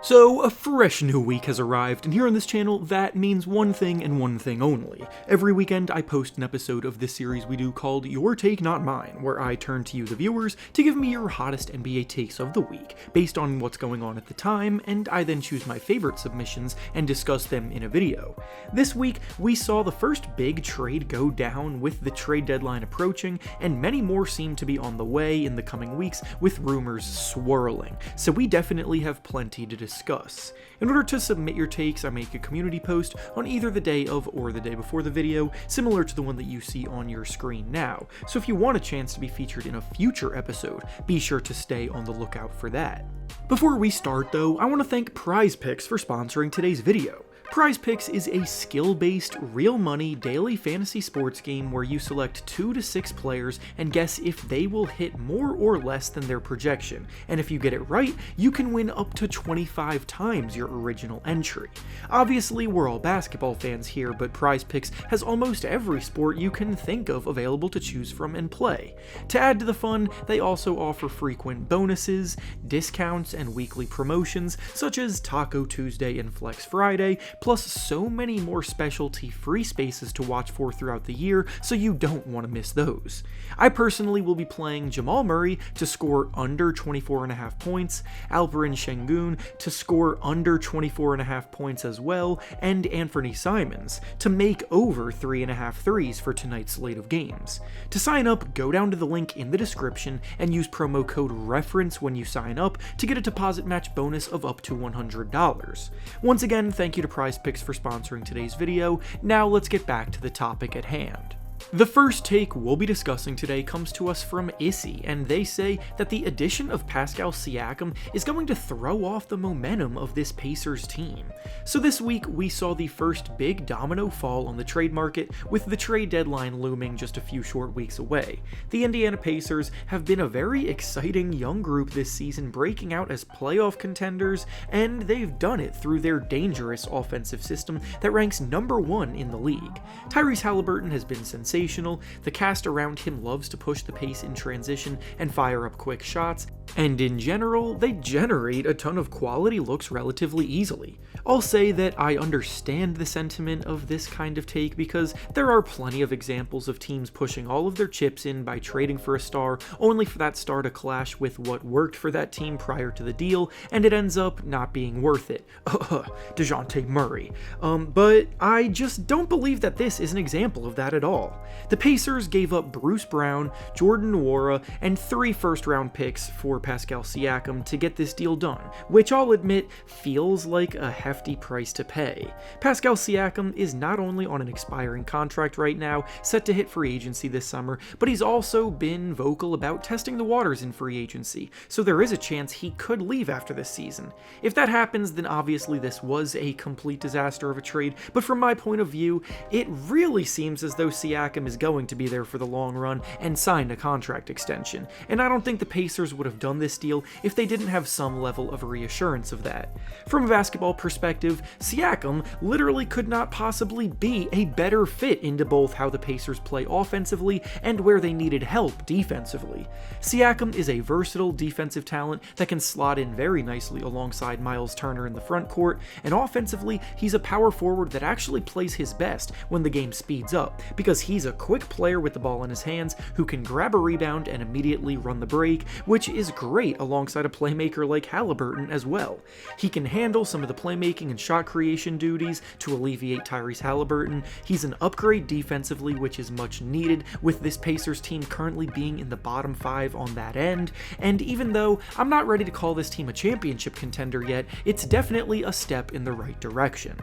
So, a fresh new week has arrived, and here on this channel, that means one thing and one thing only. Every weekend, I post an episode of this series we do called Your Take Not Mine, where I turn to you, the viewers, to give me your hottest NBA takes of the week, based on what's going on at the time, and I then choose my favorite submissions and discuss them in a video. This week, we saw the first big trade go down with the trade deadline approaching, and many more seem to be on the way in the coming weeks with rumors swirling, so we definitely have plenty to discuss. In order to submit your takes, I make a community post on either the day of or the day before the video, similar to the one that you see on your screen now. So if you want a chance to be featured in a future episode, be sure to stay on the lookout for that. Before we start though, I want to thank PrizePicks for sponsoring today's video. PrizePicks is a skill-based, real-money daily fantasy sports game where you select 2 to 6 players and guess if they will hit more or less than their projection, and if you get it right, you can win up to 25 times your original entry. Obviously, we're all basketball fans here, but PrizePicks has almost every sport you can think of available to choose from and play. To add to the fun, they also offer frequent bonuses, discounts, and weekly promotions, such as Taco Tuesday and Flex Friday, plus so many more specialty free spaces to watch for throughout the year, so you don't want to miss those. I personally will be playing Jamal Murray to score under 24.5 points, Alperen Şengün to score under 24.5 points as well, and Anthony Simons to make over 3.5 threes for tonight's slate of games. To sign up, go down to the link in the description and use promo code REFERENCE when you sign up to get a deposit match bonus of up to $100. Once again, thank you to PrizePicks for sponsoring today's video. Now let's get back to the topic at hand. The first take we'll be discussing today comes to us from Issy, and they say that the addition of Pascal Siakam is going to throw off the momentum of this Pacers team. So this week we saw the first big domino fall on the trade market, with the trade deadline looming just a few short weeks away. The Indiana Pacers have been a very exciting young group this season, breaking out as playoff contenders, and they've done it through their dangerous offensive system that ranks #1 in the league. Tyrese Haliburton has been sensational. The cast around him loves to push the pace in transition and fire up quick shots, and in general, they generate a ton of quality looks relatively easily. I'll say that I understand the sentiment of this kind of take because there are plenty of examples of teams pushing all of their chips in by trading for a star, only for that star to clash with what worked for that team prior to the deal, and it ends up not being worth it. DeJounte Murray. But I just don't believe that this is an example of that at all. The Pacers gave up Bruce Brown, Jordan Nwora, and 3 first-round picks for Pascal Siakam to get this deal done, which I'll admit feels like a hefty price to pay. Pascal Siakam is not only on an expiring contract right now, set to hit free agency this summer, but he's also been vocal about testing the waters in free agency, so there is a chance he could leave after this season. If that happens, then obviously this was a complete disaster of a trade, but from my point of view, it really seems as though Siakam is going to be there for the long run and signed a contract extension, and I don't think the Pacers would have done this deal if they didn't have some level of reassurance of that. From a basketball perspective, Siakam literally could not possibly be a better fit into both how the Pacers play offensively and where they needed help defensively. Siakam is a versatile defensive talent that can slot in very nicely alongside Miles Turner in the front court, and offensively, he's a power forward that actually plays his best when the game speeds up, because he's a quick player with the ball in his hands who can grab a rebound and immediately run the break, which is great alongside a playmaker like Haliburton as well. He can handle some of the playmaking and shot creation duties to alleviate Tyrese Haliburton. He's an upgrade defensively, which is much needed with this Pacers team currently being in the bottom 5 on that end, and even though I'm not ready to call this team a championship contender yet, it's definitely a step in the right direction.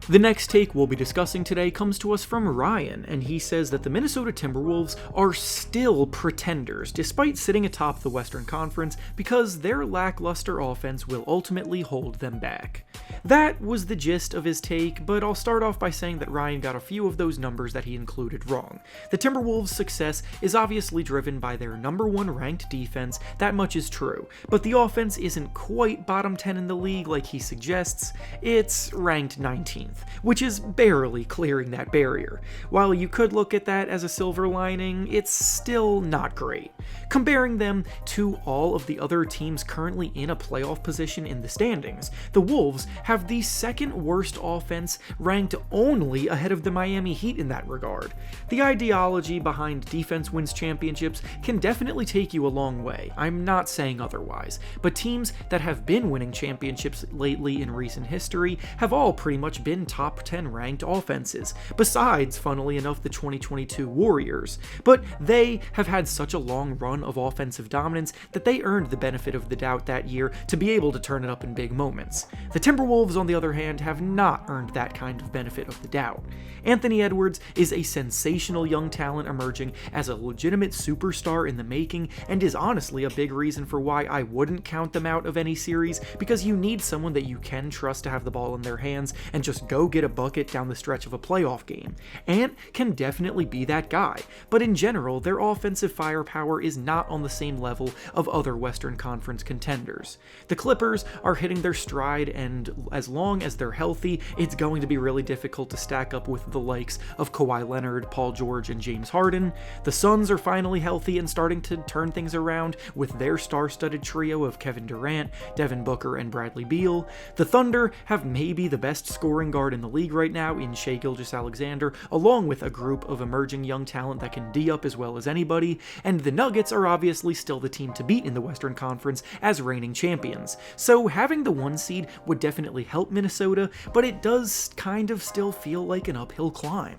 The next take we'll be discussing today comes to us from Ryan, and he says that the Minnesota Timberwolves are still pretenders despite sitting atop the Western Conference because their lackluster offense will ultimately hold them back. That was the gist of his take, but I'll start off by saying that Ryan got a few of those numbers that he included wrong. The Timberwolves' success is obviously driven by their #1 ranked defense, that much is true, but the offense isn't quite bottom 10 in the league like he suggests, it's ranked 19th, which is barely clearing that barrier. While you could look at that as a silver lining, it's still not great. Comparing them to all of the other teams currently in a playoff position in the standings, the Wolves have the second worst offense, ranked only ahead of the Miami Heat in that regard. The ideology behind defense wins championships can definitely take you a long way, I'm not saying otherwise, but teams that have been winning championships lately in recent history have all pretty much been top 10 ranked offenses, besides, funnily enough, the 2022 Warriors. But they have had such a long run of offensive dominance that they earned the benefit of the doubt that year to be able to turn it up in big moments. The Timberwolves, on the other hand, have not earned that kind of benefit of the doubt. Anthony Edwards is a sensational young talent emerging as a legitimate superstar in the making, and is honestly a big reason for why I wouldn't count them out of any series, because you need someone that you can trust to have the ball in their hands and just go get a bucket down the stretch of a playoff game. Ant can definitely be that guy, but in general, their offensive firepower is not on the same level of other Western Conference contenders. The Clippers are hitting their stride, and as long as they're healthy, it's going to be really difficult to stack up with the likes of Kawhi Leonard, Paul George, and James Harden. The Suns are finally healthy and starting to turn things around with their star-studded trio of Kevin Durant, Devin Booker, and Bradley Beal. The Thunder have maybe the best scoring guard in the league right now in Shai Gilgeous-Alexander, along with a group of emerging young talent that can D-up as well as anybody, and the Nuggets are obviously still the team to beat in the Western Conference as reigning champions. So having the 1 seed would definitely help Minnesota, but it does kind of still feel like an uphill climb.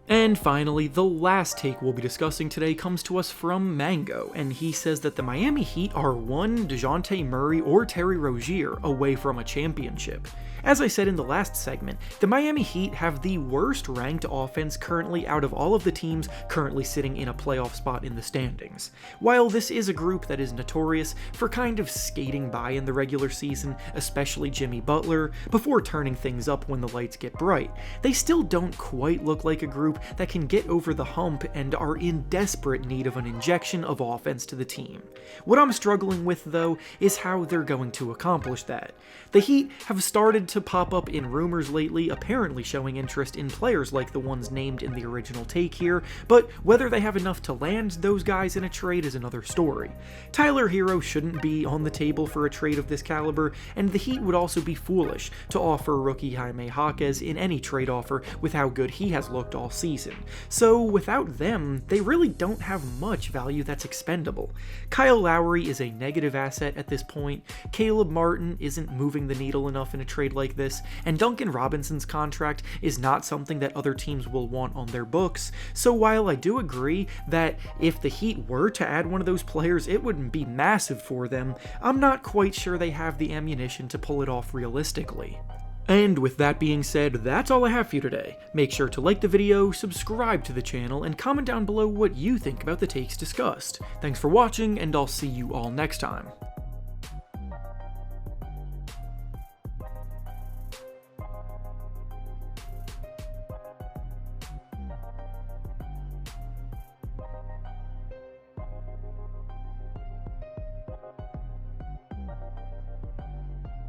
And finally, the last take we'll be discussing today comes to us from Mango, and he says that the Miami Heat are one DeJounte Murray or Terry Rozier away from a championship. As I said in the last segment, the Miami Heat have the worst ranked offense currently out of all of the teams currently sitting in a playoff spot in the standings. While this is a group that is notorious for kind of skating by in the regular season, especially Jimmy Butler, before turning things up when the lights get bright, they still don't quite look like a group that can get over the hump and are in desperate need of an injection of offense to the team. What I'm struggling with, though, is how they're going to accomplish that. The Heat have started to pop up in rumors lately, apparently showing interest in players like the ones named in the original take here, but whether they have enough to land those guys in a trade is another story. Tyler Hero shouldn't be on the table for a trade of this caliber, and the Heat would also be foolish to offer rookie Jaime Jaquez in any trade offer with how good he has looked all season. So without them, they really don't have much value that's expendable. Kyle Lowry is a negative asset at this point, Caleb Martin isn't moving the needle enough in a trade like this, and Duncan Robinson's contract is not something that other teams will want on their books. So while I do agree that if the Heat were to add one of those players, it wouldn't be massive for them, I'm not quite sure they have the ammunition to pull it off realistically. And with that being said, that's all I have for you today. Make sure to like the video, subscribe to the channel, and comment down below what you think about the takes discussed. Thanks for watching, and I'll see you all next time.